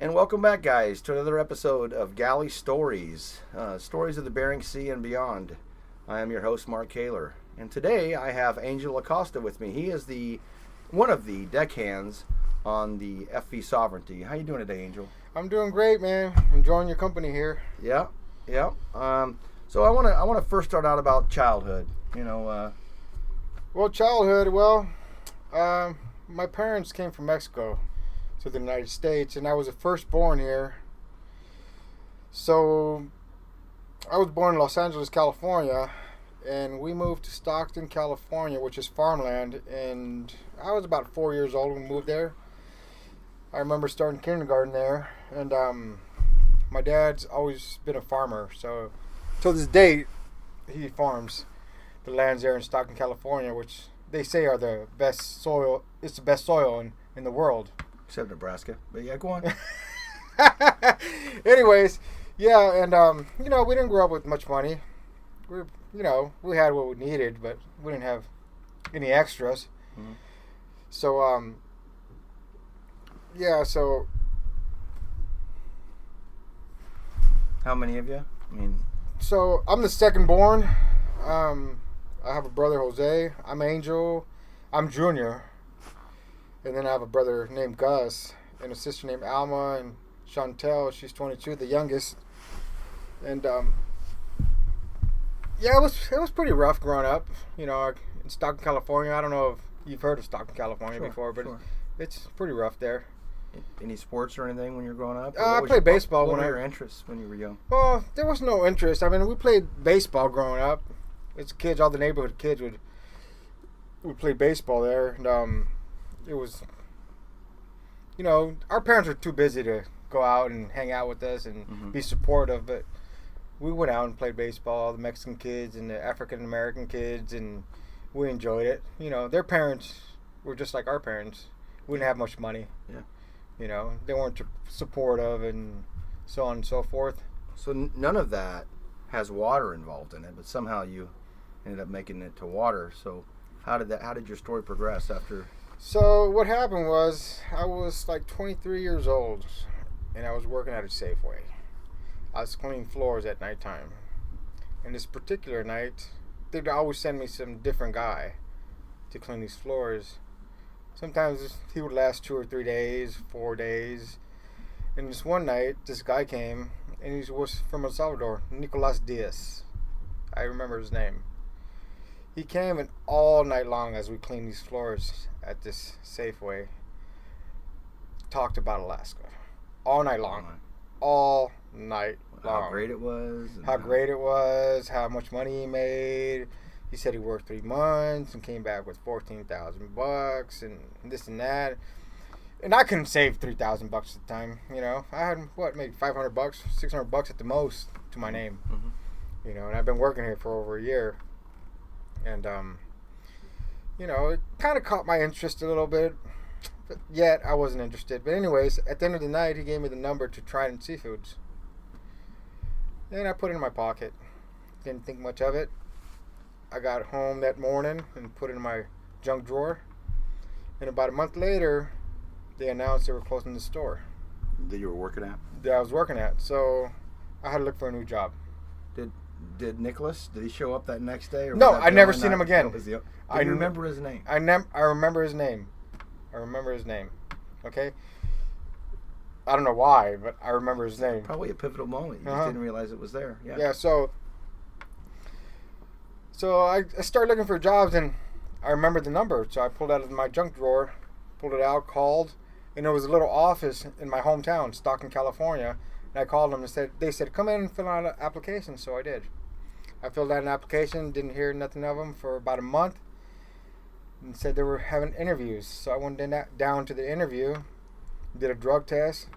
And welcome back, guys, to another episode of Galley Stories, stories of the Bering Sea and beyond. I am your host, Mark Kaler, and today I have Angel Acosta with me. He is one of the deckhands on the FV Sovereignty. How you doing today, Angel? I'm doing great, man. Enjoying your company here. Yeah. So I want to first start out about childhood. Childhood. My parents came from Mexico to the United States, and I was the firstborn here. So I was born in Los Angeles, California, and we moved to Stockton, California, which is farmland, and I was about 4 years old when we moved there. I remember starting kindergarten there, and my dad's always been a farmer, so till this day he farms the lands there in Stockton, California, which they say are the best soil. It's the best soil in the world. Except Nebraska. But yeah, go on. Anyways, yeah, and we didn't grow up with much money. We had what we needed, but we didn't have any extras. Mm-hmm. So so how many of you? So I'm the second born. I have a brother, Jose. I'm Angel. I'm Junior. And then I have a brother named Gus and a sister named Alma and Chantel. She's 22, the youngest. And it was pretty rough growing up. In Stockton, California. I don't know if you've heard of Stockton, California before, but it's pretty rough there. Any sports or anything when you were growing up? I played baseball. What were your interests when you were young? Well, there was no interest. We played baseball growing up. It's kids, all the neighborhood kids would play baseball there, and it was, our parents were too busy to go out and hang out with us and be supportive, but we went out and played baseball, the Mexican kids and the African American kids, and we enjoyed it. Their parents were just like our parents. We didn't have much money. Yeah. They weren't supportive and so on and so forth. So none of that has water involved in it, but somehow you ended up making it to water. So how did your story progress after? So what happened was I was like 23 years old, and I was working at a Safeway. I was cleaning floors at nighttime. And this particular night, they'd always send me some different guy to clean these floors. Sometimes he would last 2 or 3 days, 4 days. And this one night, this guy came, and he was from El Salvador, Nicolas Diaz. I remember his name. He came, and all night long as we cleaned these floors at this Safeway, talked about Alaska. All night long. All night long. How great it was. How much money he made. He said he worked 3 months and came back with $14,000 and this and that. And I couldn't save $3,000 at the time. I had maybe $500, $600 at the most to my name. Mm-hmm. And I've been working here for over a year. And it kind of caught my interest a little bit, but yet I wasn't interested. But anyways, at the end of the night, he gave me the number to Trident Seafoods. And I put it in my pocket. Didn't think much of it. I got home that morning and put it in my junk drawer. And about a month later, they announced they were closing the store. That you were working at? That I was working at. So I had to look for a new job. Did Nicholas? Did he show up that next day? Or no, I never seen him again. I remember his name. I remember his name. Okay. I don't know why, but I remember his name. Probably a pivotal moment. You just didn't realize it was there. Yeah. Yeah. So I started looking for jobs, and I remembered the number. So I pulled it out of my junk drawer, pulled it out, called, and there was a little office in my hometown, Stockton, California. And I called them and they said, come in and fill out an application. So I did. I filled out an application, didn't hear nothing of them for about a month, and said they were having interviews. So I went down to the interview, did a drug test,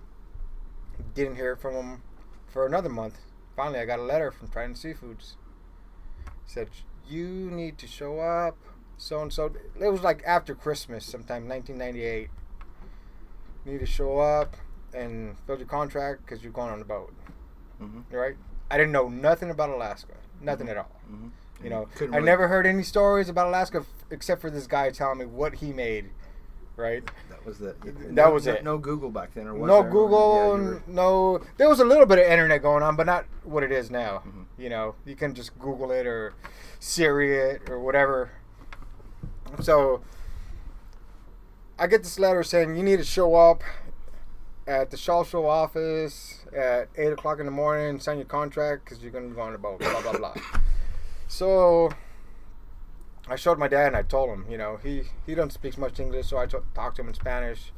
didn't hear from them for another month. Finally, I got a letter from Trident Seafoods. Said, you need to show up, so-and-so. It was like after Christmas, sometime 1998. You need to show up and fill your contract because you're going on the boat. Mm-hmm. Right? I didn't know nothing about Alaska. Nothing at all. Mm-hmm. I never heard any stories about Alaska except for this guy telling me what he made. Right? Was that? That was it. No Google back then, or was no there? Google, Yeah, no. There was a little bit of internet going on, but not what it is now. Mm-hmm. You know, you can just Google it or Siri it or whatever. So I get this letter saying you need to show up at the Shaw Show office at 8 o'clock in the morning and sign your contract because you're going to be going to blah, blah, blah, blah. So I showed my dad and I told him, you know, he doesn't speak much English, so I talked to him in Spanish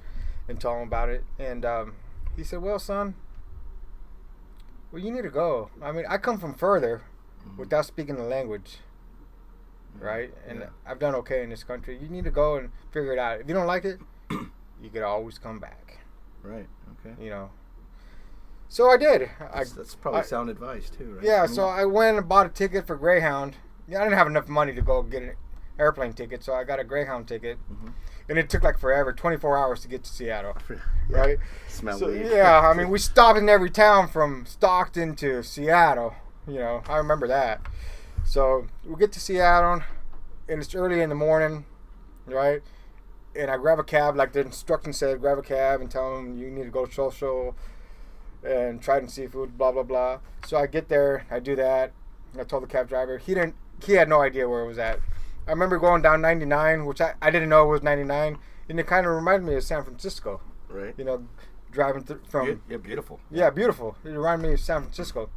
and told him about it. And he said, well, son, well, you need to go. I mean, I come from further without speaking the language, right? And I've done okay in this country. You need to go and figure it out. If you don't like it, you could always come back. Right. Okay. You know. So I did. That's probably sound advice too, right? Yeah. So I went and bought a ticket for Greyhound. Yeah, I didn't have enough money to go get an airplane ticket, so I got a Greyhound ticket, and it took like forever, 24 hours to get to Seattle. Right. Smelly. Yeah. I mean, we stopped in every town from Stockton to Seattle. You know, I remember that. So we get to Seattle, and it's early in the morning, right? And I grab a cab, like the instructions said, grab a cab and tell them you need to go to Show and Trident Seafood, blah, blah, blah. So I get there, I do that. I told the cab driver. He had no idea where it was at. I remember going down 99, which I didn't know it was 99, and it kind of reminded me of San Francisco. Right. You know, driving from... Yeah, beautiful. Yeah, beautiful. It reminded me of San Francisco.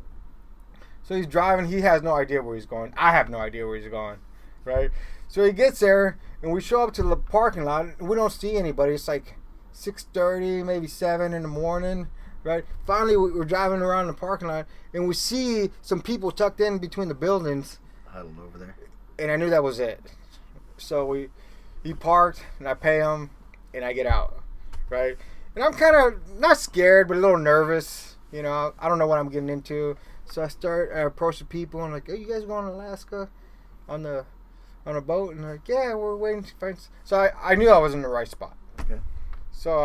So he's driving. He has no idea where he's going. I have no idea where he's going, right? So he gets there, and we show up to the parking lot, and we don't see anybody. It's like 6:30, maybe 7 in the morning, right? Finally, we're driving around the parking lot, and we see some people tucked in between the buildings. Huddled over there. And I knew that was it. So he parked, and I pay him, and I get out, right? And I'm kind of not scared, but a little nervous. You know, I don't know what I'm getting into. So I approach the people, and like, "Hey, you guys going to Alaska on a boat?" And they're like, "Yeah, we're waiting to find." So I knew I was in the right spot. Okay. So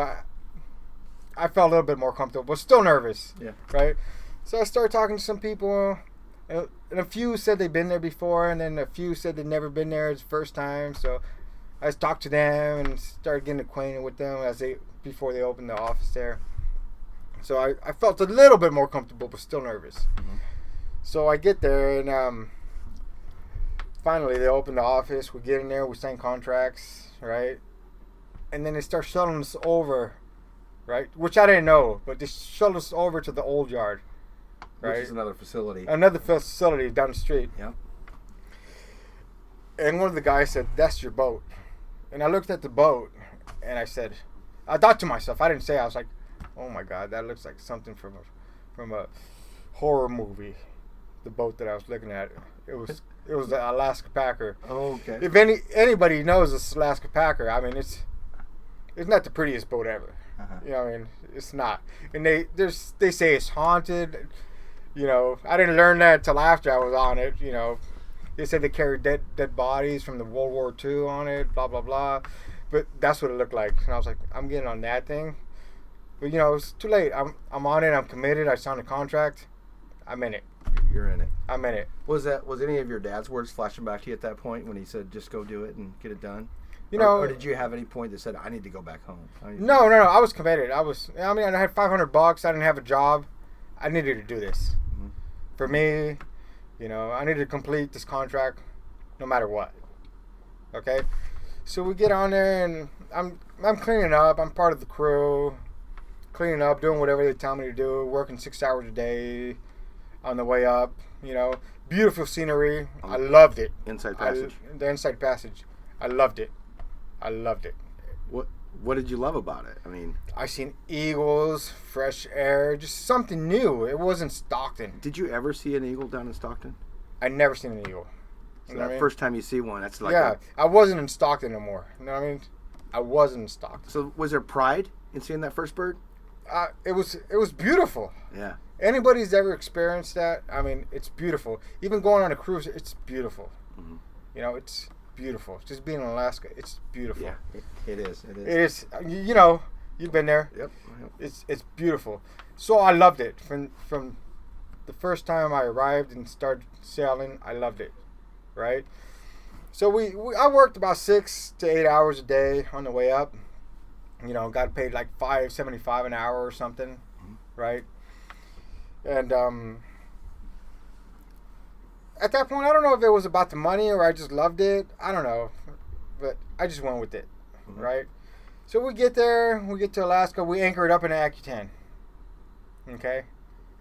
I felt a little bit more comfortable, but still nervous. Yeah. Right. So I started talking to some people, and a few said they'd been there before, and then a few said they'd never been there. It's the first time. So I talked to them and started getting acquainted with them before they opened the office there. So I felt a little bit more comfortable, but still nervous. Mm-hmm. So I get there, and finally they open the office. We get in there, we sign contracts, right? And then they start shuttling us over, right? Which I didn't know, but they shuttled us over to the old yard, right? Which is another facility. Another facility down the street. Yeah. And one of the guys said, "That's your boat." And I looked at the boat, and I thought to myself, I didn't say, I was like, "Oh my God, that looks like something from a horror movie." The boat that I was looking at, it was the Alaska Packer. Oh, okay. If anybody knows this Alaska Packer, I mean it's not the prettiest boat ever. Uh-huh. You know, I mean it's not. And they say it's haunted. You know, I didn't learn that till after I was on it. You know, they said they carried dead bodies from the World War II on it. Blah blah blah. But that's what it looked like. And I was like, I'm getting on that thing. But you know, it's too late. I'm on it. I'm committed. I signed a contract. I'm in it. You're in it. I'm in it. Was any of your dad's words flashing back to you at that point when he said, "Just go do it and get it done"? You know, or did you have any point that said, "I need to go back home"? No. I was committed. I had $500. I didn't have a job. I needed to do this. Mm-hmm. For me, you know, I needed to complete this contract, no matter what. Okay. So we get on there, and I'm cleaning up. I'm part of the crew, cleaning up, doing whatever they tell me to do, working 6 hours a day. On the way up, you know, beautiful scenery. I loved it. Inside Passage. The Inside Passage. I loved it. What did you love about it? I mean, I seen eagles, fresh air, just something new. It wasn't Stockton. Did you ever see an eagle down in Stockton? I never seen an eagle. So that first time you see one, that's like I wasn't in Stockton no more. You know what I mean? I wasn't in Stockton. So was there pride in seeing that first bird? It was beautiful. Yeah. Anybody's ever experienced that? I mean, it's beautiful. Even going on a cruise, it's beautiful. Mm-hmm. You know, it's beautiful. Just being in Alaska, it's beautiful. Yeah, it is. It is. You know, you've been there. Yep. It's beautiful. So I loved it from the first time I arrived and started sailing. I loved it, right? So I worked about 6 to 8 hours a day on the way up, got paid like $5.75 an hour or something, right? And at that point, I don't know if it was about the money or I just loved it. I don't know, but I just went with it, right? So we get there, we get to Alaska, we anchored up in Akutan, okay?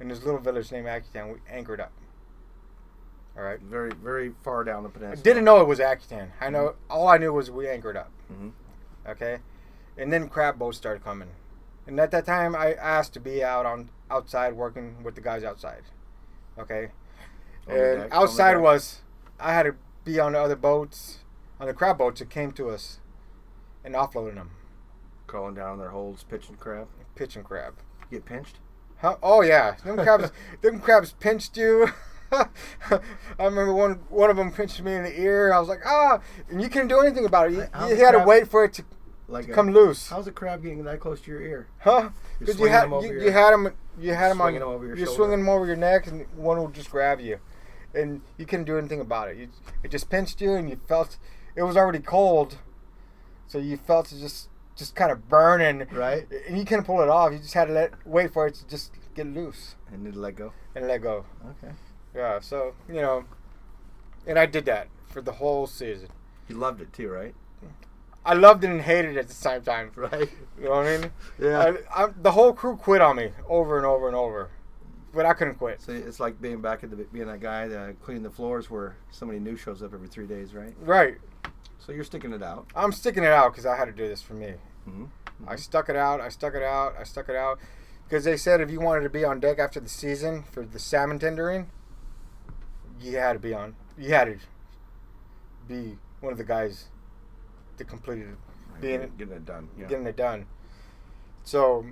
In this little village named Akutan, we anchored up. All right. Very, very far down the peninsula. I didn't know it was Akutan. I know all I knew was we anchored up. Okay, and then crab boats started coming, and at that time I asked to be outside working with the guys outside. Okay, and outside was I had to be on the other boats, on the crab boats that came to us, and offloading them. Crawling down their holes, pitching crab. Pitching crab. You get pinched? Huh? Oh yeah, them crabs pinched you. I remember one of them pinched me in the ear. I was like, and you couldn't do anything about it. You had to wait for it to come loose. How's a crab getting that close to your ear? Huh? Because you had them on. You're swinging them over your neck, and one will just grab you, and you couldn't do anything about it. It just pinched you, and you felt it was already cold, so you felt it just kind of burning. Right. And you couldn't pull it off. You just had to wait for it to just get loose. And then let go. Okay. Yeah, so, and I did that for the whole season. You loved it too, right? I loved it and hated it at the same time. Right. You know what I mean? Yeah. The whole crew quit on me over and over and over, but I couldn't quit. So it's like being back at being that guy cleaning the floors where somebody new shows up every 3 days, right? Right. So you're sticking it out. I'm sticking it out because I had to do this for me. I stuck it out. Because they said if you wanted to be on deck after the season for the salmon tendering, you had to be one of the guys that completed getting it done. Yeah. Getting it done. So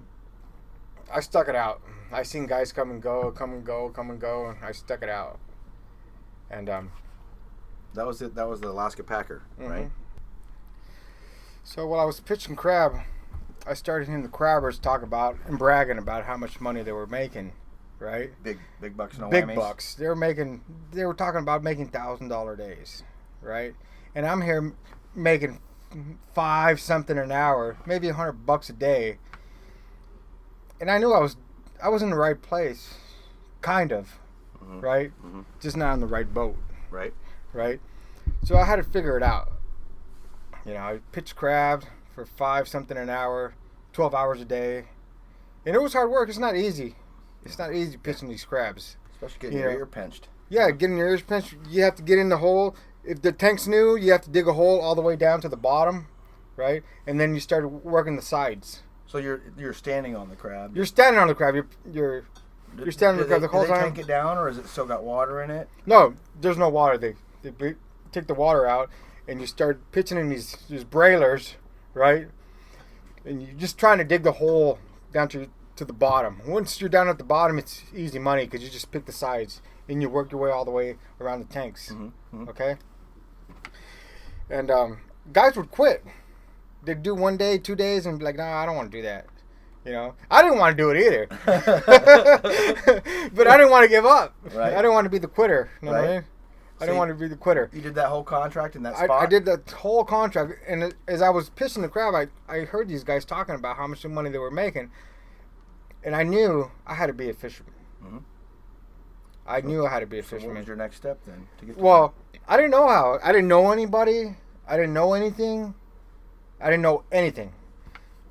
I stuck it out. I seen guys come and go, and I stuck it out. And that was it. That was the Alaska Packer, right? So while I was pitching crab, I started hearing the crabbers talk about and bragging about how much money they were making. Right, big bucks, no big whammies. Bucks. They were talking about making $1,000 days, right? And I'm here making $5 something an hour, maybe $100 a day. And I knew I was in the right place, kind of, right? Just not on the right boat, right? So I had to figure it out. I pitched crab for $5 something an hour, 12 hours a day, and it was hard work. It's not easy. It's not easy pitching these crabs. Especially getting your ear pinched. Yeah, getting your ears pinched. You have to get in the hole. If the tank's new, you have to dig a hole all the way down to the bottom, right? And then you start working the sides. So you're standing on the crab. You're standing on the crab. You're standing on the crab the whole time. Do they tank it down, or is it still got water in it? No, there's no water. They take the water out, and you start pitching in these brailers, right? And you're just trying to dig the hole down to the bottom. Once you're down at the bottom, it's easy money because you just pick the sides and you work your way all the way around the tanks. Okay? And guys would quit. They'd do 1 day, 2 days, and be like, "Nah, I don't want to do that." I didn't want to do it either. But I didn't want to give up. Right. I didn't want to be the quitter. You know what I mean? I didn't want to be the quitter. You did that whole contract in that spot? I did that whole contract. And as I was pitching the crab, I heard these guys talking about how much money they were making. And I knew I had to be a fisherman. I knew I had to be a fisherman. What was your next step then? I didn't know how. I didn't know anybody. I didn't know anything. I didn't know anything.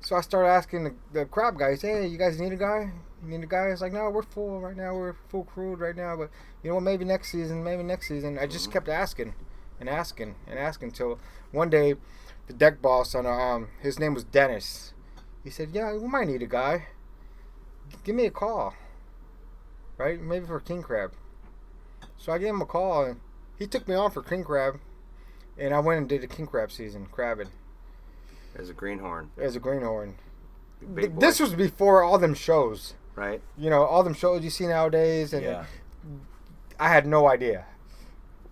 So I started asking the crab guys, "Hey, you guys need a guy? You need a guy?" It's like, "No, we're full right now. We're full crewed right now. But maybe next season, I just kept asking and asking and asking until one day the deck boss his name was Dennis. He said, "Yeah, we might need a guy. Give me a call, right? Maybe for king crab." So I gave him a call, and he took me on for king crab, and I went and did a king crab season, crabbing. As a greenhorn. This was before all them shows. Right. All them shows you see nowadays, and I had no idea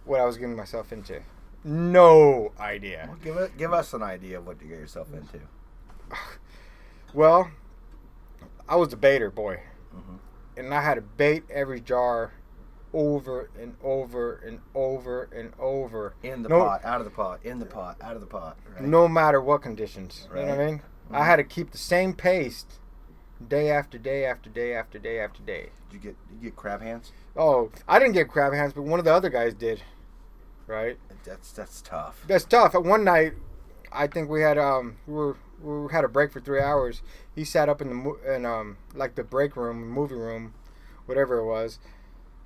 what I was getting myself into. No idea. Well, give us an idea of what you get yourself into. Well, I was a baiter boy, and I had to bait every jar over and over and over and over. In the pot, out of the pot, in the pot, out of the pot. Right? No matter what conditions. Right. You know what I mean? I had to keep the same pace day after day after day after day after day. Did you get crab hands? Oh, I didn't get crab hands, but one of the other guys did. Right? That's tough. That's tough. One night, I think we had we had a break for 3 hours. He sat up in like the break room, movie room, whatever it was,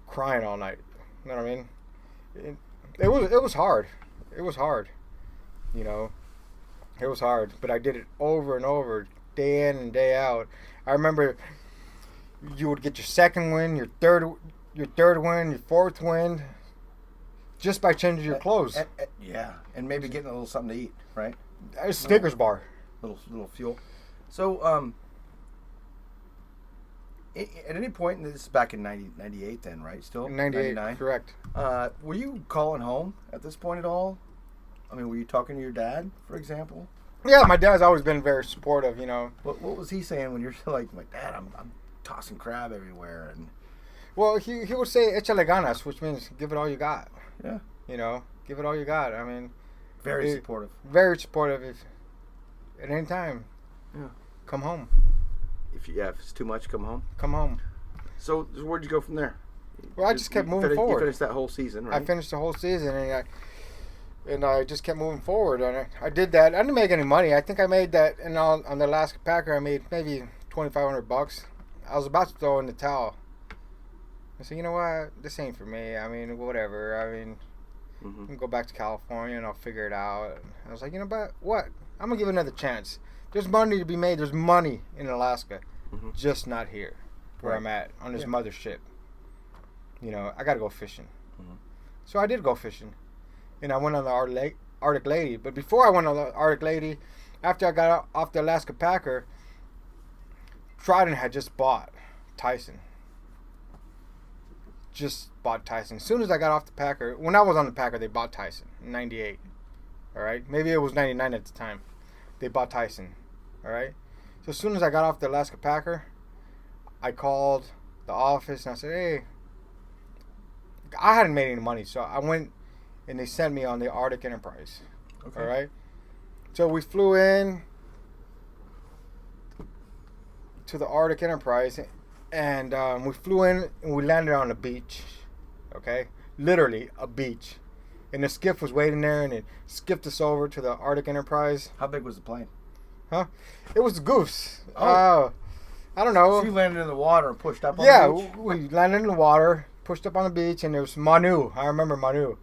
crying all night. You know what I mean? It was hard. It was hard. You know, it was hard. But I did it over and over, day in and day out. I remember you would get your second win, your third win, your fourth win, just by changing your clothes. Yeah, and maybe getting a little something to eat, right? A Snickers bar. Little fuel. So, at any point, and this is back in 98 then, right? Still? 98, 99? correct. Were you calling home at this point at all? I mean, were you talking to your dad, for example? Yeah, my dad's always been very supportive, you know. What was he saying when you're like Dad, I'm tossing crab everywhere? And well, he would say, échale ganas, which means give it all you got. Yeah. You know, give it all you got. I mean, very supportive. Very supportive. If at any time, yeah, come home. If it's too much, come home. Come home. So where'd you go from there? Well, I just kept moving forward. You finished that whole season, right? I finished the whole season, and I just kept moving forward, and I did that. I didn't make any money. I think I made that, and on the Alaska Packer, I made maybe $2,500. I was about to throw in the towel. I said, you know what? This ain't for me. I mean, whatever. I mean, I can go back to California and I'll figure it out. And I was like, you know what? I'm gonna give it another chance. There's money to be made. There's money in Alaska, just not here, where I'm at on this mothership. You know, I gotta go fishing. So I did go fishing, and I went on the Arctic Lady. But before I went on the Arctic Lady, after I got off the Alaska Packer, Trident had just bought Tyson. Just bought Tyson. As soon as I got off the Packer, when I was on the Packer, they bought Tyson in 98. All right? Maybe it was 99 at the time. They bought Tyson. All right? So as soon as I got off the Alaska Packer, I called the office and I said, hey, I hadn't made any money. So I went and they sent me on the Arctic Enterprise. Okay. All right? So we flew in to the Arctic Enterprise, and we flew in and we landed on a beach, okay? Literally a beach. And the skiff was waiting there, and it skipped us over to the Arctic Enterprise. How big was the plane? Huh? It was the Goose. Oh. I don't know. So you landed in the water and pushed up on the beach? Yeah, we landed in the water, pushed up on the beach, and there was Manu. I remember Manu,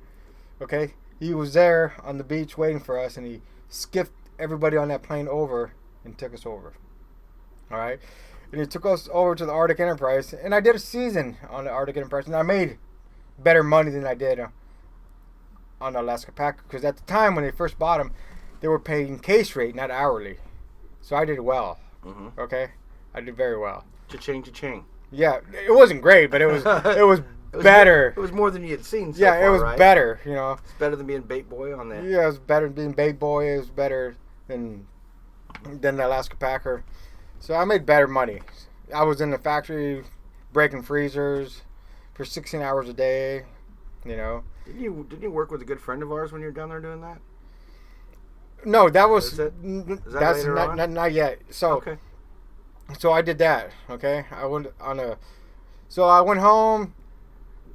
okay? He was there on the beach waiting for us, and he skipped everybody on that plane over and took us over. All right? And he took us over to the Arctic Enterprise, and I did a season on the Arctic Enterprise, and I made better money than I did on the Alaska Packer, because at the time when they first bought them, they were paying case rate, not hourly. So I did well. Okay, I did very well. Cha-ching. Yeah, it wasn't great, but it was better. It was more than you had seen. So yeah, far, it was right? better. You know, it's better than being bait boy on that. Yeah, it was better than being bait boy. It was better than the Alaska Packer. So I made better money. I was in the factory breaking freezers for 16 hours a day, you know. Didn't you work with a good friend of ours when you were down there doing that? No, that was that's not yet. So okay. So I did that, okay? I went home,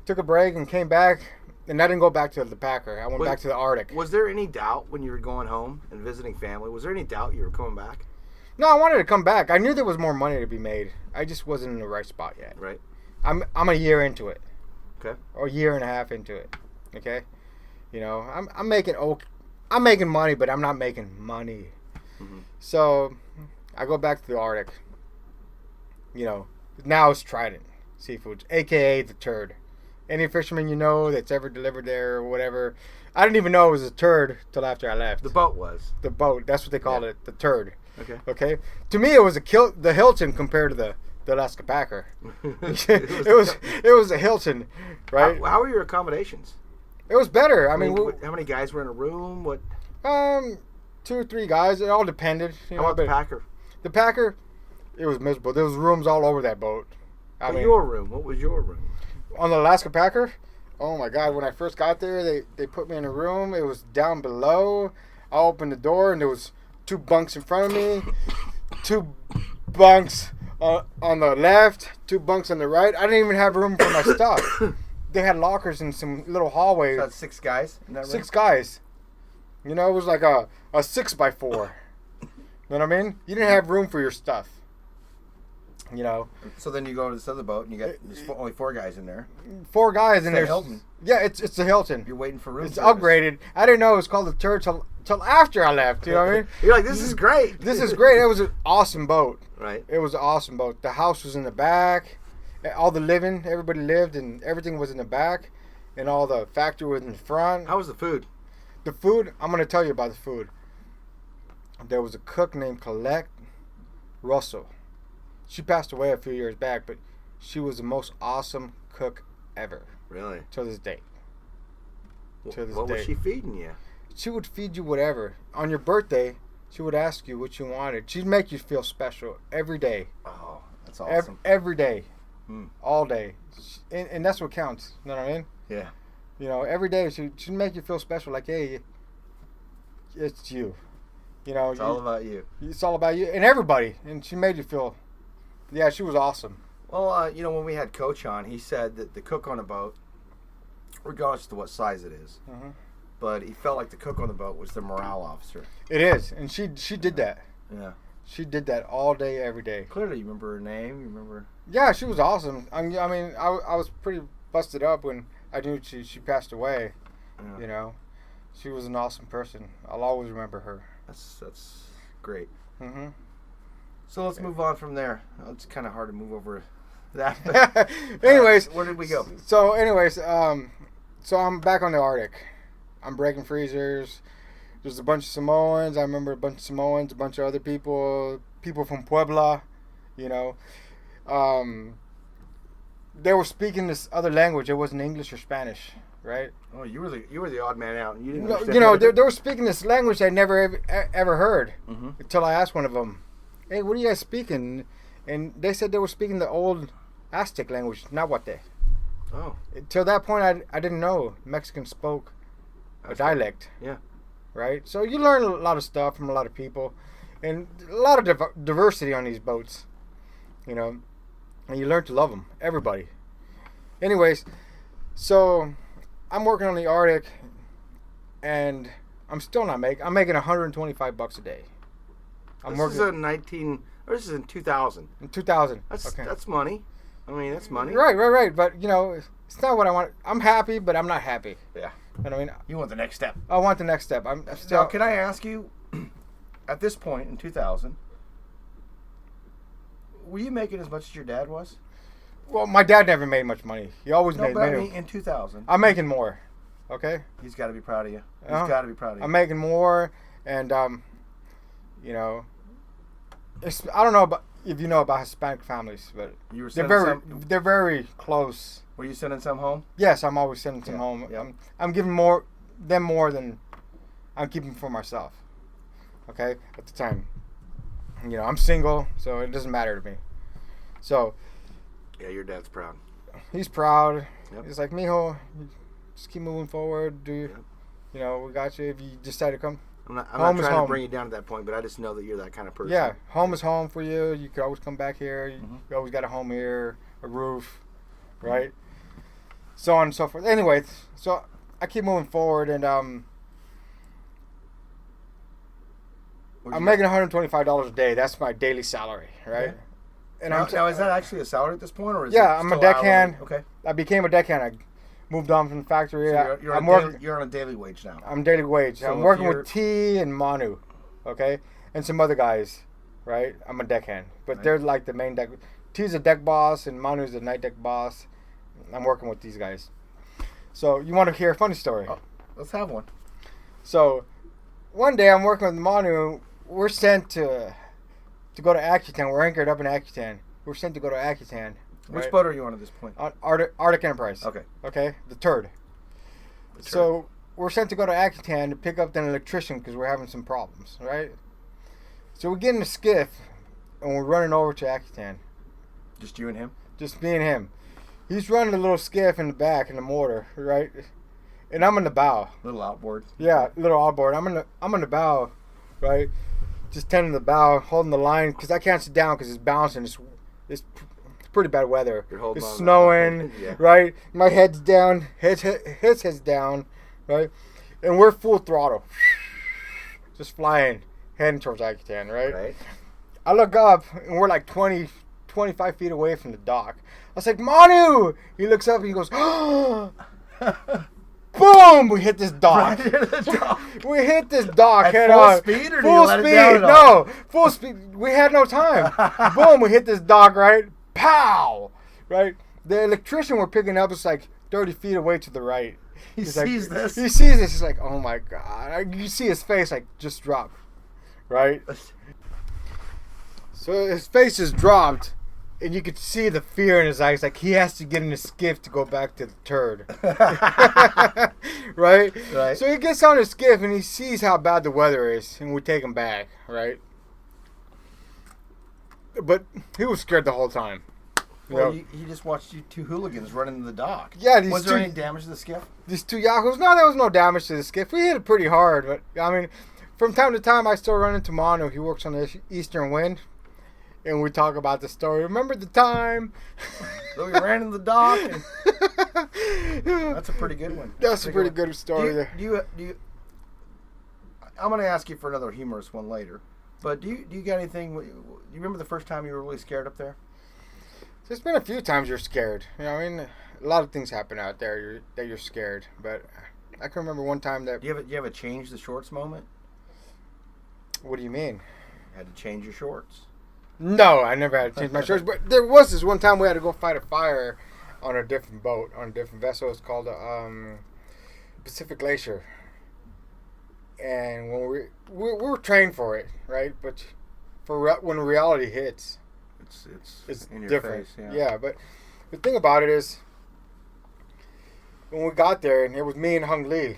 took a break and came back, and I didn't go back to the Packer. I went back to the Arctic. Was there any doubt when you were going home and visiting family? Was there any doubt you were coming back? No, I wanted to come back. I knew there was more money to be made. I just wasn't in the right spot yet. Right. I'm a year into it. Okay. Or a year and a half into it. Okay. You know, I'm making money, but I'm not making money. So I go back to the Arctic. You know, now it's Trident Seafoods, aka the Turd. Any fisherman you know that's ever delivered there or whatever. I didn't even know it was a turd till after I left. The boat was. The boat. That's what they called it. The Turd. Okay. Okay. To me, it was the Hilton compared to the Alaska Packer. it was a Hilton, right? How were your accommodations? It was better. I mean, how many guys were in a room? What? 2 or 3 guys. It all depended. How about the Packer? The Packer, it was miserable. There was rooms all over that boat. I mean, your room. What was your room? On the Alaska Packer? Oh my God! When I first got there, they put me in a room. It was down below. I opened the door and there was 2 bunks in front of me, 2 bunks on the left, 2 bunks on the right. I didn't even have room for my stuff. They had lockers in some little hallway. So that's 6 guys in that room? 6 guys. You know, it was like a 6x4. You know what I mean? You didn't have room for your stuff. You know. So then you go to this other boat and you get there's only 4 guys in there. 4 guys in It's there. the Hilton. Yeah, it's the Hilton. You're waiting for room It's service. upgraded. I didn't know it was called the Turd till after I left. You know what I mean? You're like, this is great. This is great. It was an awesome boat. Right. It was an awesome boat. The house was in the back. All the living, everybody lived, and everything was in the back, and all the factory was in the front. How was the food? The food, I'm going to tell you about the food. There was a cook named Colette Russell. She passed away a few years back, but she was the most awesome cook ever. Really? To this day. What was she feeding you? She would feed you whatever. On your birthday, she would ask you what you wanted. She'd make you feel special every day. Oh, that's awesome. Every day. Hmm. All day. And that's what counts. You know what I mean? Yeah. You know, every day she'd make you feel special. Like, hey, it's you. You know, It's all about you. It's all about you and everybody. And she made you feel, yeah, she was awesome. Well, you know, when we had Coach on, he said that the cook on a boat, regardless to what size it is, but he felt like the cook on the boat was the morale officer. It is. And she did that. Yeah. She did that all day, every day. Clearly, you remember her name. You remember? Yeah, she was awesome. I mean, I was pretty busted up when I knew she passed away. Yeah. You know, she was an awesome person. I'll always remember her. That's great. Mm-hmm. So let's move on from there. It's kind of hard to move over that. Anyways, where did we go? So I'm back on the Arctic. I'm breaking freezers. There's a bunch of Samoans. I remember a bunch of Samoans, a bunch of other people from Puebla, you know. They were speaking this other language. It wasn't English or Spanish, right? Oh, you were the odd man out. And you didn't No, understand you know, what they were speaking this language I never ever heard until I asked one of them, "Hey, what are you guys speaking?" And they said they were speaking the old Aztec language, Nahuatl. Oh. Until that point, I didn't know Mexicans spoke a dialect. Yeah. Right? So you learn a lot of stuff from a lot of people, and a lot of diversity on these boats, you know, and you learn to love them, everybody. Anyways, so I'm working on the Arctic, and I'm still not I'm making $125 a day. This is in 2000. In 2000. That's money. I mean, that's money. Right. But, you know, it's not what I want. I'm happy, but I'm not happy. Yeah. You know what I mean? You want the next step. I want the next step. I'm still. Now, can I ask you, at this point in 2000, were you making as much as your dad was? Well, my dad never made much money. He always made but I minimum. mean, in 2000. I'm making more. Okay? He's got to be proud of you. He's got to be proud of you. I'm making more, and, you know, I don't know if you know about Hispanic families, but You were they're very close. Were you sending some home? Yes, I'm always sending some home. Yeah. I'm giving them more than I'm keeping for myself. Okay? At the time. You know, I'm single, so it doesn't matter to me. So, yeah, your dad's proud. he's proud. Yep. He's like, "Mijo, just keep moving forward. You know, we got you if you decide to come." I'm not Home is trying to home. bring you down to that point, but I just know that you're that kind of person. Yeah, home is home for you. You could always come back here. You always got a home here, a roof, right? So on and so forth. Anyway, so I keep moving forward, and I'm making $125 a day. That's my daily salary, right? Yeah. And Now, is that actually a salary at this point, or is it I'm a still deckhand. hourly? Okay. I became a deckhand. I moved on from the factory. So you're on a daily wage now. I'm daily wage. So I'm if working you're- with T and Manu, okay, and some other guys, right? I'm a deckhand, but they're like the main deck. T's a deck boss and Manu's the night deck boss. I'm working with these guys. So you want to hear a funny story? Oh, let's have one. So one day I'm working with Manu. We're sent to go to Akutan. We're anchored up in Akutan. We're sent to go to Akutan. Which right? boat are you on at this point? On Arctic Enterprise. Okay. Okay, the Turd. So we're sent to go to Akutan to pick up an electrician because we're having some problems, right? So we get in a skiff and we're running over to Akutan. Just you and him? Just me and him. He's running a little skiff in the back in the motor, right? And I'm in the bow. Little outboard. Yeah, little outboard. I'm in the bow, right? just tending the bow, holding the line, because I can't sit down because it's bouncing. It's pretty bad weather. It's snowing, yeah. right? My head's down, his head's down, right? And we're full throttle, just flying, heading towards Akutan, right? I look up, and we're like 25 feet away from the dock. I was like, Manu! He looks up and he goes, oh! Boom! We hit this dock. We hit this dock head on. Full speed, or full speed? No, full speed. We had no time. Boom! We hit this dock, right? Pow! Right? The electrician we're picking up is like 30 feet away to the right. He sees this. He sees this. He's like, oh my God. You see his face like just drop. Right? So his face is dropped. And you could see the fear in his eyes, like he has to get in a skiff to go back to the turd. Right? So he gets on his skiff and he sees how bad the weather is, and we take him back, right? But he was scared the whole time. Well, he just watched you two hooligans run into the dock. Yeah, was there any damage to the skiff? These two yahoos? No, there was no damage to the skiff. We hit it pretty hard, but I mean, from time to time I still run into Manu. He works on the Eastern Wind. And we talk about the story. Remember the time? So we ran in the dock. That's a pretty good one. That's a pretty good story. Do you? I'm going to ask you for another humorous one later. But do you got anything? Do you remember the first time you were really scared up there? There's been a few times you're scared. You know, I mean, a lot of things happen out there that you're scared. But I can remember one time that. Do you have a change the shorts moment? What do you mean? Had to change your shorts. No, I never had to change my shorts. But there was this one time we had to go fight a fire on a different boat, on a different vessel. It's called the Pacific Glacier. And when we were trained for it, right? But when reality hits, it's in your different. face. Yeah, but the thing about it is, when we got there, and it was me and Hung Lee.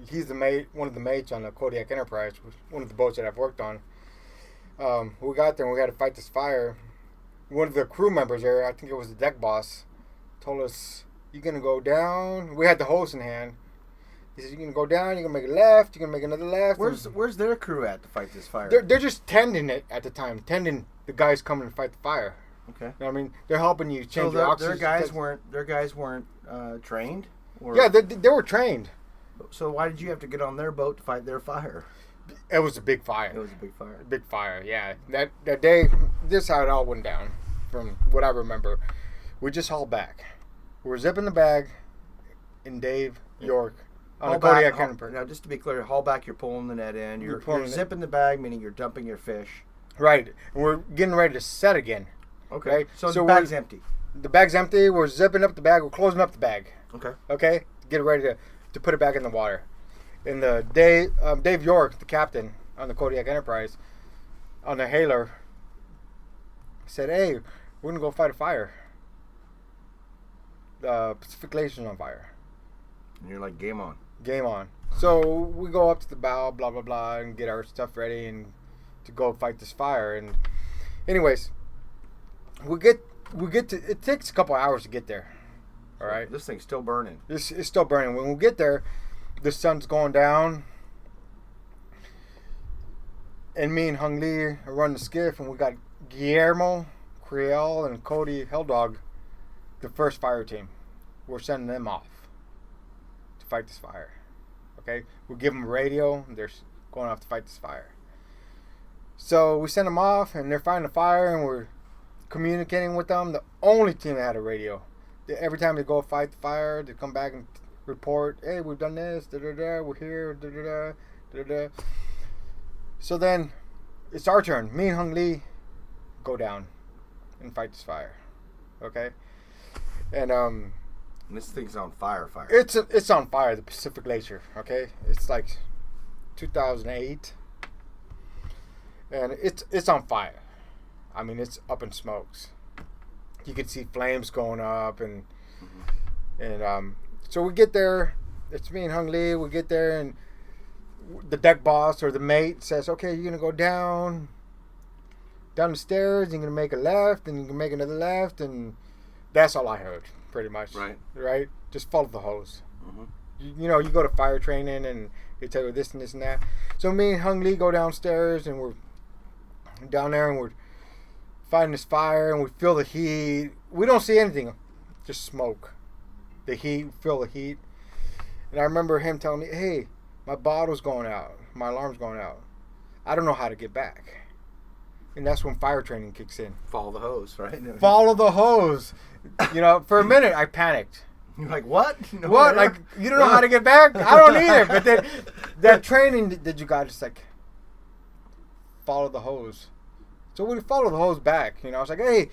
He's one of the mates on the Kodiak Enterprise, one of the boats that I've worked on. We got there and we had to fight this fire. One of the crew members there, I think it was the deck boss, told us, you're going to go down. We had the hose in hand. He said, you're going to go down, you're going to make a left, you're going to make another left. Where's their crew at to fight this fire? They're just tending it at the time, tending the guys coming to fight the fire. Okay. You know what I mean? They're helping you change your oxygen. Their guys weren't trained? Or? Yeah, they were trained. So why did you have to get on their boat to fight their fire? It was a big fire. It was a big fire. Big fire, yeah. That day, this is how it all went down, from what I remember. We just hauled back. We were zipping the bag in Dave, York, on the Kodiak Enterprise. Now, just to be clear, haul back, you're pulling the net in. You're zipping the bag, meaning you're dumping your fish. Right. And we're getting ready to set again. Okay. Right? So the bag's empty. The bag's empty. We're zipping up the bag. We're closing up the bag. Okay. Okay? Get ready to put it back in the water. And the Dave York, the captain on the Kodiak Enterprise, on the hailer, said, hey, we're going to go fight a fire. The Pacific Glacier's on fire. And you're like, game on. Game on. So we go up to the bow, blah, blah, blah, and get our stuff ready and to go fight this fire. And anyways, we get to, it takes a couple hours to get there. All right? This thing's still burning. It's still burning. When we get there, the sun's going down, and me and Hung Lee run the skiff, and we got Guillermo, Creel, and Cody Helldog, the first fire team. We're sending them off to fight this fire. Okay, we give them a radio, and they're going off to fight this fire. So we send them off, and they're fighting the fire, and we're communicating with them. The only team that had a radio. Every time they go fight the fire, they come back and report, hey, we've done this, we're here, So then, it's our turn. Me and Hung Lee go down and fight this fire. Okay? And this thing's on fire. It's on fire, the Pacific Glacier. Okay? It's like 2008. And it's on fire. I mean, it's up in smokes. You can see flames going up and so we get there. It's me and Hung Lee. We get there, and the deck boss or the mate says, okay, you're going to go down the stairs. You're going to make a left, and you can make another left. And that's all I heard, pretty much. Right? Just follow the hose. Mm-hmm. You know, you go to fire training, and they tell you this and this and that. So me and Hung Lee go downstairs, and we're down there, and we're fighting this fire, and we feel the heat. We don't see anything, just smoke. The heat, feel the heat. And I remember him telling me, hey, my bottle's going out. My alarm's going out. I don't know how to get back. And that's when fire training kicks in. Follow the hose, right? Follow the hose. You know, for a minute, I panicked. You're like, what? No, What? Like, you don't know how to get back? I don't either. But then that training that you got, just like, follow the hose. So we follow the hose back. You know, I was like, hey,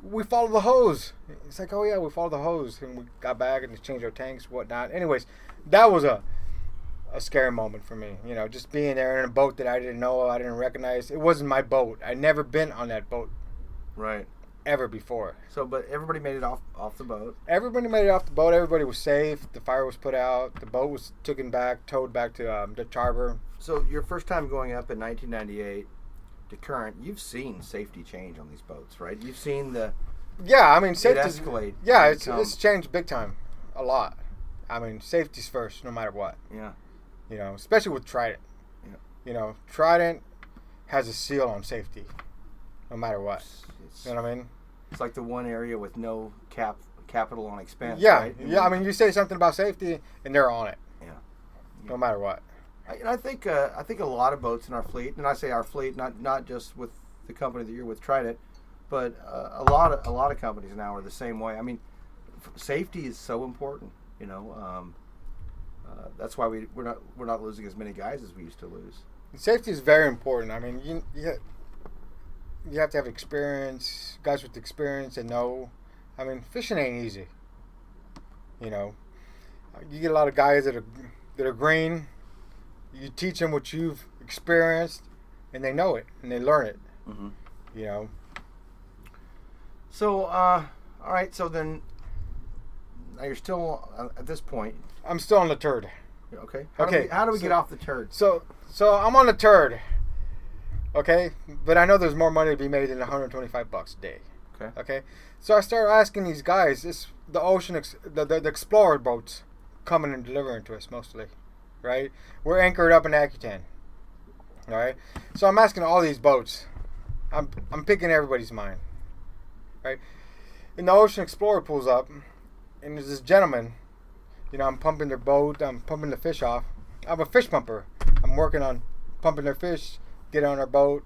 we follow the hose. It's like, oh, yeah, we follow the hose. And we got back and changed our tanks, whatnot. Anyways, that was a scary moment for me. You know, just being there in a boat that I didn't know, I didn't recognize. It wasn't my boat. I'd never been on that boat. Right. Ever before. So, but everybody made it off the boat. Everybody made it off the boat. Everybody was safe. The fire was put out. The boat was towed back to the harbor. So, your first time going up in 1998 to current, you've seen safety change on these boats, right? You've seen the I mean, safety escalate. Yeah, it's changed big time, a lot. I mean, safety's first, no matter what. Yeah. You know, especially with Trident. Yeah. You know, Trident has a seal on safety, no matter what. You know what I mean? It's like the one area with no capital on expense. Yeah, right? yeah. I mean, you say something about safety, and they're on it. Yeah. No matter what. I think a lot of boats in our fleet, and I say our fleet, not just with the company that you're with, Trident, but a lot of companies now are the same way. I mean, safety is so important. You know, that's why we're not losing as many guys as we used to lose. Safety is very important. I mean, you have to have experience, guys with experience and know. I mean, fishing ain't easy. You know, you get a lot of guys that are green. You teach them what you've experienced, and they know it and they learn it. Mm-hmm. You know. So, all right. So then, now you're still at this point. I'm still on the turd. Okay. How do we get off the turd? So I'm on the turd. Okay, but I know there's more money to be made than $125 a day. Okay. Okay, so I started asking these guys. The explorer boats coming and delivering to us mostly, right? We're anchored up in Akutan. All right, so I'm asking all these boats. I'm picking everybody's mind, right? And the Ocean Explorer pulls up, and there's this gentleman. You know, I'm pumping their boat. I'm pumping the fish off. I'm a fish pumper. I'm working on pumping their fish. Get on our boat.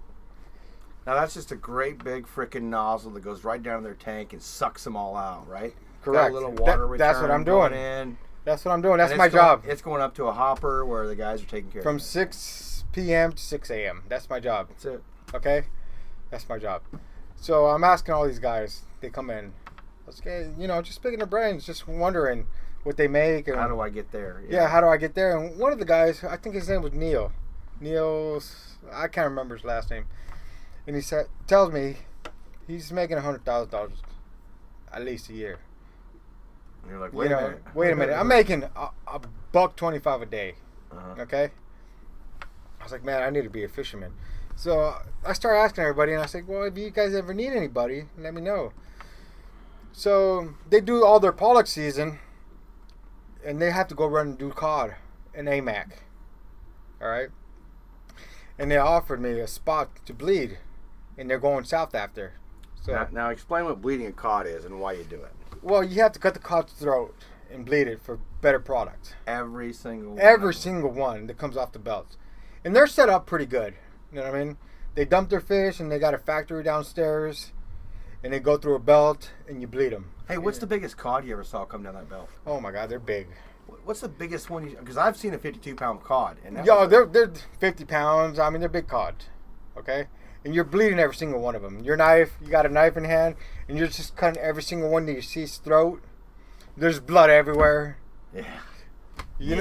Now that's just a great big freaking nozzle that goes right down their tank and sucks them all out, right? Correct. Got a little water return. That's what I'm doing. In. That's what I'm doing. That's my job. It's going up to a hopper where the guys are taking care from of it. 6 p.m. to 6 a.m. That's my job. That's it. Okay? That's my job. So I'm asking all these guys. They come in. Let's get, just picking their brains, just wondering what they make. And how do I get there? Yeah, how do I get there? And one of the guys, I think his name was Neil. I can't remember his last name. And he tells me he's making $100,000 at least a year. And you're like, wait a minute. Wait a minute. I'm making a $1.25 a day. Uh-huh. Okay? I was like, man, I need to be a fisherman. So I started asking everybody, and I said, well, if you guys ever need anybody, let me know. So they do all their pollock season, and they have to go run and do cod and AMAC. All right? And they offered me a spot to bleed, and they're going south after. So now explain what bleeding a cod is and why you do it. Well, you have to cut the cod's throat and bleed it for better product. Every single one that comes off the belts. And they're set up pretty good. You know what I mean? They dump their fish, and they got a factory downstairs, and they go through a belt, and you bleed them. Hey, what's the biggest cod you ever saw come down that belt? Oh, my God, they're big. What's the biggest one? Because I've seen a 52-pound cod. And they're 50 pounds. I mean, they're big cod. Okay? And you're bleeding every single one of them. You got a knife in hand, and you're just cutting every single one that you see's throat. There's blood everywhere. Yeah. You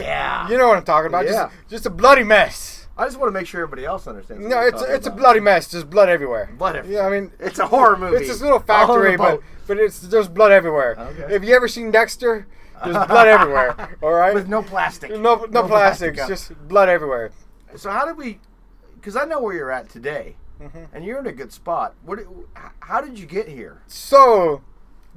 know what I'm talking about. Yeah. Just a bloody mess. I just want to make sure everybody else understands. No, it's a bloody mess. There's blood everywhere. Blood everywhere. Yeah, I mean, it's a horror movie. It's this little factory, but there's blood everywhere. Okay. Have you ever seen Dexter? There's blood everywhere. All right. With no plastic. No plastics. Just blood everywhere. So how did we? Because I know where you're at today, and you're in a good spot. How did you get here? So,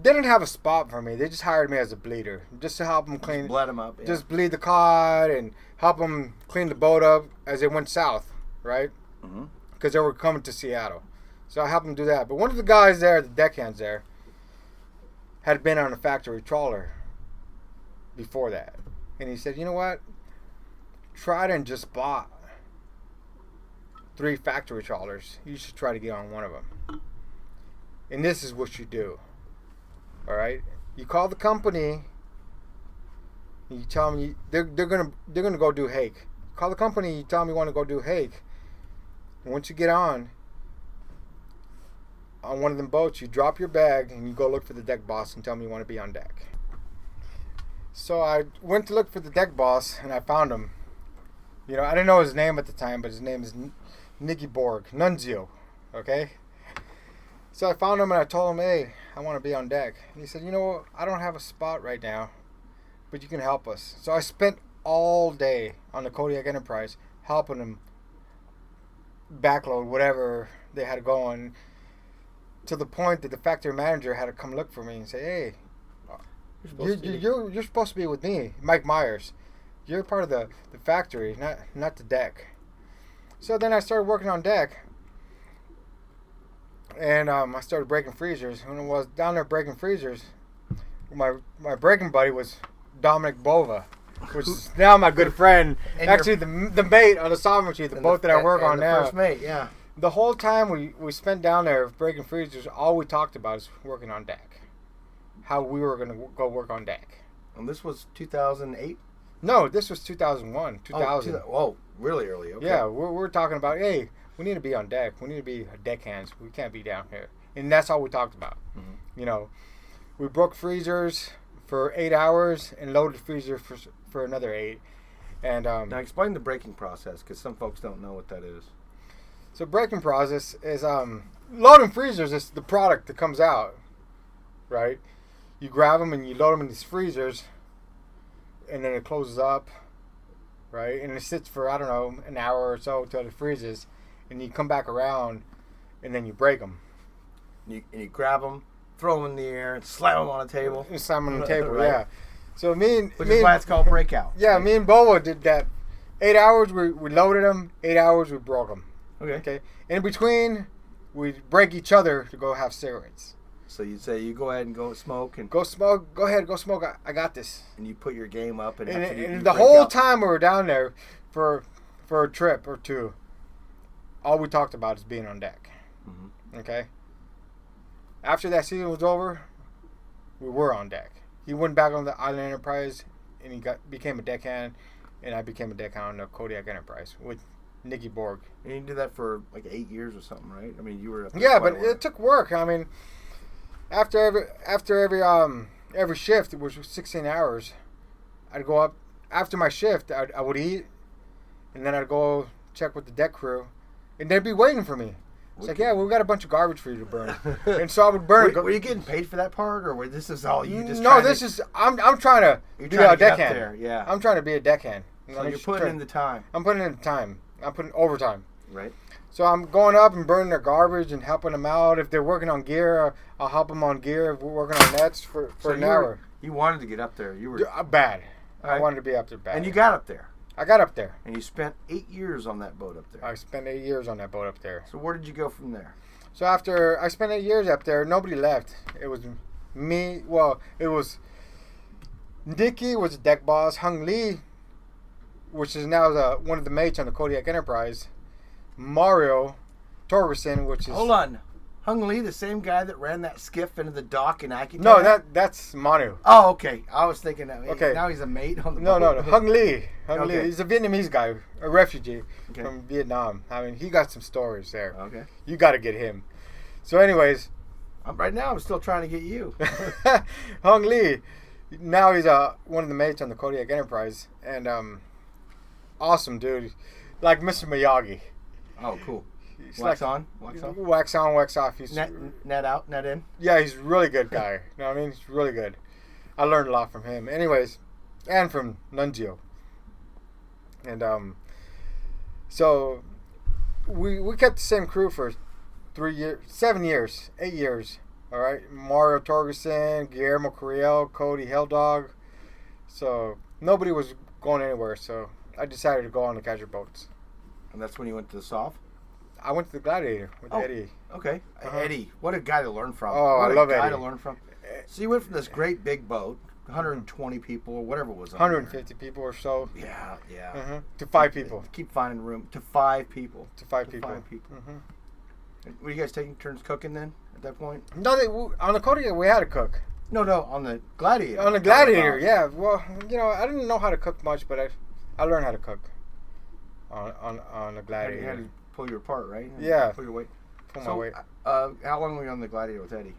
they didn't have a spot for me. They just hired me as a bleeder, just to help them clean. Just bled them up. Yeah. Just bleed the cod and help them clean the boat up as it went south, right? Mm-hmm. because they were coming to Seattle. So I helped them do that. But one of the guys there, the deckhands there, had been on a factory trawler before that. And he said, you know what? Trident just bought 3 factory trawlers. You should try to get on one of them. And this is what you do. All right? You call the company. And you tell them they're gonna go do hake. Call the company. You tell them you want to go do hake. And once you get on one of them boats, you drop your bag and you go look for the deck boss and tell him you want to be on deck. So I went to look for the deck boss and I found him. You know, I didn't know his name at the time, but his name is Nicky Borg, Nunzio. Okay? So I found him and I told him, hey, I want to be on deck. And he said, you know what? I don't have a spot right now, but you can help us. So I spent all day on the Kodiak Enterprise helping him backload whatever they had going, to the point that the factory manager had to come look for me and say, hey, you're supposed to be with me, Mike Myers. You're part of the factory, not the deck. So then I started working on deck. And I started breaking freezers. When I was down there breaking freezers, my breaking buddy was Dominic Bova, which is now my good friend. Actually, the mate on the Sovereignty, the boat that I work on now. First mate, yeah. The whole time we spent down there breaking freezers, all we talked about is working on deck. How we were going to go work on deck. And this was 2008? No, this was 2001, 2000. Oh, really early. Okay. Yeah, we're talking about, hey, we need to be on deck. We need to be deckhands. We can't be down here. And that's all we talked about. Mm-hmm. You know, we broke freezers for 8 hours and loaded freezer for another 8. And now explain the breaking process, because some folks don't know what that is. So breaking process is loading freezers is the product that comes out, right? You grab them and you load them in these freezers, and then it closes up, right? And it sits for, I don't know, an hour or so until it freezes, and you come back around, and then you break them. And you grab them, throw them in the air, and slam them on a table. And slam them on the table, right. Yeah. So Which is why it's called breakout. Yeah, right? me and Bobo did that. 8 hours we loaded them, 8 hours we broke them. Okay. In between, we break each other to go have cigarettes. So you'd say, you go ahead and go smoke. Go smoke. Go ahead, go smoke. I got this. And you put your game up. And you the whole time we were down there for a trip or two, all we talked about is being on deck. Mm-hmm. Okay? After that season was over, we were on deck. He went back on the Island Enterprise, and he became a deckhand, and I became a deckhand on the Kodiak Enterprise with Nicky Borg. And you did that for like 8 years or something, right? I mean, you were... Yeah, but it took work. I mean, after every shift, which was 16 hours, I'd go up. After my shift, I would eat, and then I'd go check with the deck crew, and they'd be waiting for me. It's like, yeah, we've got a bunch of garbage for you to burn. And so I would burn. Were you getting paid for that part, or this is all you just? No, this is I'm trying to be a deckhand. There, yeah. I'm trying to be a deckhand. So you're putting in the time. I'm putting in the time. I'm putting overtime. Right. So I'm going up and burning their garbage and helping them out. If they're working on gear, I'll help them on gear. If we're working on nets for an hour. You wanted to get up there. You were bad. Right. I wanted to be up there bad. And you got up there. I got up there. And you spent 8 years on that boat up there. I spent 8 years on that boat up there. So where did you go from there? So after I spent 8 years up there, nobody left. It was me. Well, it was Nicky was the deck boss. Hung Lee, which is now one of the mates on the Kodiak Enterprise. Mario Torgerson, which is... Hold on. Hung Lee, the same guy that ran that skiff into the dock in Akitan? No, that's Manu. Oh, okay. I was thinking that. Okay. Now he's a mate on the boat. No. Hung Lee. Okay. He's a Vietnamese guy, a refugee from Vietnam. I mean, he got some stories there. Okay. You got to get him. So anyways... Right now, I'm still trying to get you. Hung Lee. Now he's one of the mates on the Kodiak Enterprise. And awesome dude. Like Mr. Miyagi. Oh, cool. He's wax on, wax off? Wax on, wax off. He's net out, net in? Yeah, he's a really good guy. You know what I mean? He's really good. I learned a lot from him. Anyways, and from Nunzio. And so we kept the same crew for 7 years, 8 years. All right, Mario Torgerson, Guillermo Carriel, Cody Helldog. So nobody was going anywhere. So I decided to go on the catcher boats. And that's when you went to the soft? I went to the Gladiator with Eddie. Okay. Uh-huh. Eddie, what a guy to learn from. Oh, what I love a guy Eddie. to learn from. So you went from this great big boat, 120 people or whatever it was. 150 people or so. Yeah. To 5 people. Keep finding room to 5 people. To 5 people. Were you guys taking turns cooking then at that point? No, on the Kodiak we had a cook. No, on the Gladiator. On the Gladiator, yeah. Well, I didn't know how to cook much, but I learned how to cook on the Gladiator. You had to pull your part, right? Yeah. Pull your weight. Pull my weight. How long were you on the Gladiator with Eddie?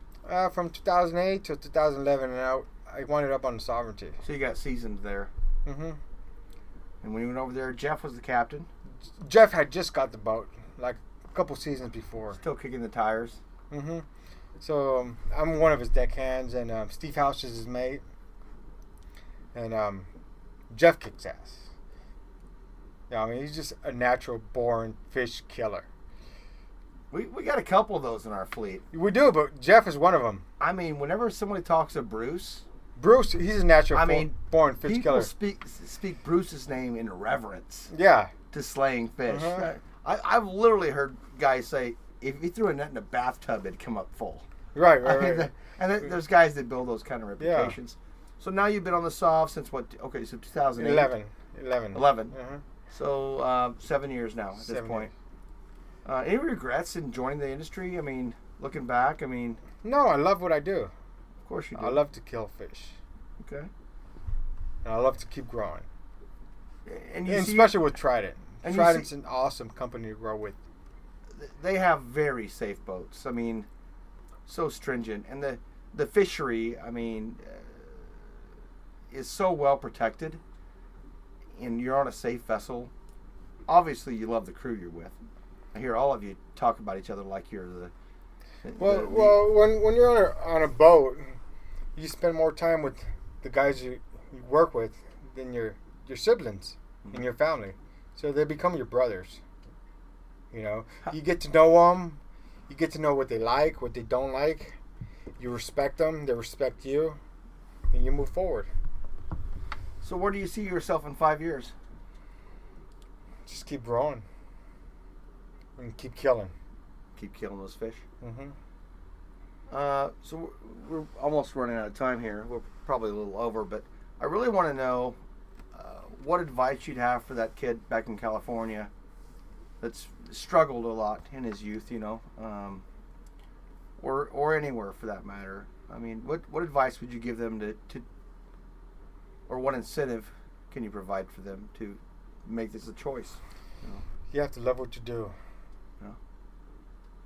From 2008 to 2011, and I wound up on the Sovereignty. So you got seasoned there. Mm-hmm. And when you went over there, Jeff was the captain. Jeff had just got the boat, like a couple seasons before. Still kicking the tires. Mm-hmm. So I'm one of his deckhands, and Steve House is his mate. And Jeff kicks ass. Yeah, I mean, he's just a natural born fish killer. We got a couple of those in our fleet. We do, but Jeff is one of them. I mean, whenever somebody talks of Bruce, he's a natural born fish killer. People speak Bruce's name in reverence. Yeah. To slaying fish. Uh-huh. I've literally heard guys say, if he threw a net in a bathtub, it'd come up full. Right. There's guys that build those kind of reputations. Yeah. So now you've been on the Sov since what? Okay, so 2008. 11. Uh-huh. So 7 years now at this point. Any regrets in joining the industry? I mean, looking back, No, I love what I do. Of course you do. I love to kill fish. Okay. And I love to keep growing. And especially with Trident. Trident's an awesome company to grow with. They have very safe boats. So stringent. And the fishery, is so well protected. And you're on a safe vessel. Obviously, you love the crew you're with. I hear all of you talk about each other like you're the. Well, when you're on a boat, you spend more time with the guys you work with than your siblings and your family. So they become your brothers. You get to know them. You get to know what they like, what they don't like. You respect them. They respect you, and you move forward. So where do you see yourself in 5 years? Just keep growing. And keep killing. Keep killing those fish. Mm-hmm. So we're almost running out of time here. We're probably a little over, but I really want to know what advice you'd have for that kid back in California that's struggled a lot in his youth, or anywhere for that matter. What advice would you give them to or what incentive can you provide for them to make this a choice? You have to love what you do.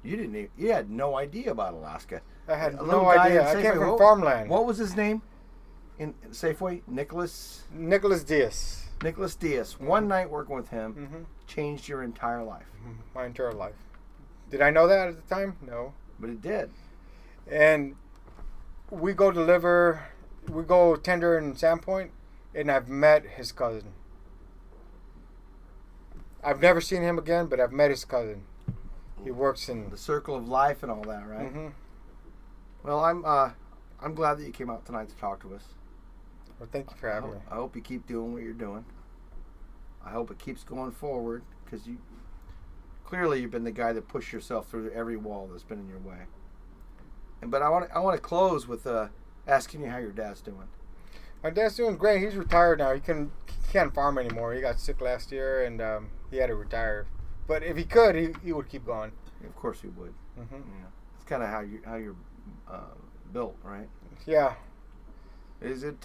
You had no idea about Alaska. I had no idea. I came from Farmland. What was his name in Safeway? Nicholas Diaz. Nicholas Diaz. Mm-hmm. One night working with him changed your entire life. My entire life. Did I know that at the time? No. But it did. And we go tender in Sandpoint, and I've met his cousin. I've never seen him again, but I've met his cousin. He works in the circle of life and all that, right? Mm-hmm. Well, I'm glad that you came out tonight to talk to us. Well, thank you for having me. I hope you keep doing what you're doing. I hope it keeps going forward because you've been the guy that pushed yourself through every wall that's been in your way. But I want to close with asking you how your dad's doing. My dad's doing great. He's retired now. He can't farm anymore. He got sick last year and he had to retire. But if he could, he would keep going. Of course he would. Mm-hmm. Yeah. It's kind of how you're built, right? Yeah. Has it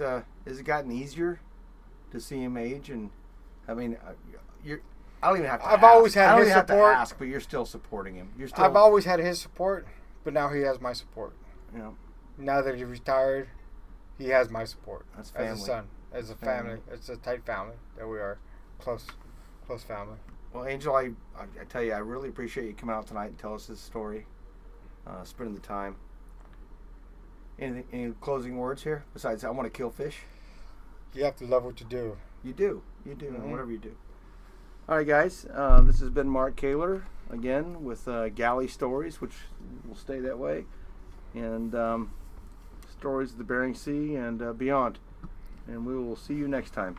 gotten easier to see him age? And I don't even have to. I've always had his support. I don't have to ask, but you're still supporting him. I've always had his support, but now he has my support. Yeah. Now that he's retired, he has my support. That's family. As a son, as a family. It's a tight family that we are, close family. Well, Angel, I tell you, I really appreciate you coming out tonight and tell us this story, spending the time. Any closing words here? Besides, I want to kill fish. You have to love what you do. You do, mm-hmm. Whatever you do. All right, guys. This has been Mark Kaler again with Galley Stories, which will stay that way, and stories of the Bering Sea and beyond. And we will see you next time.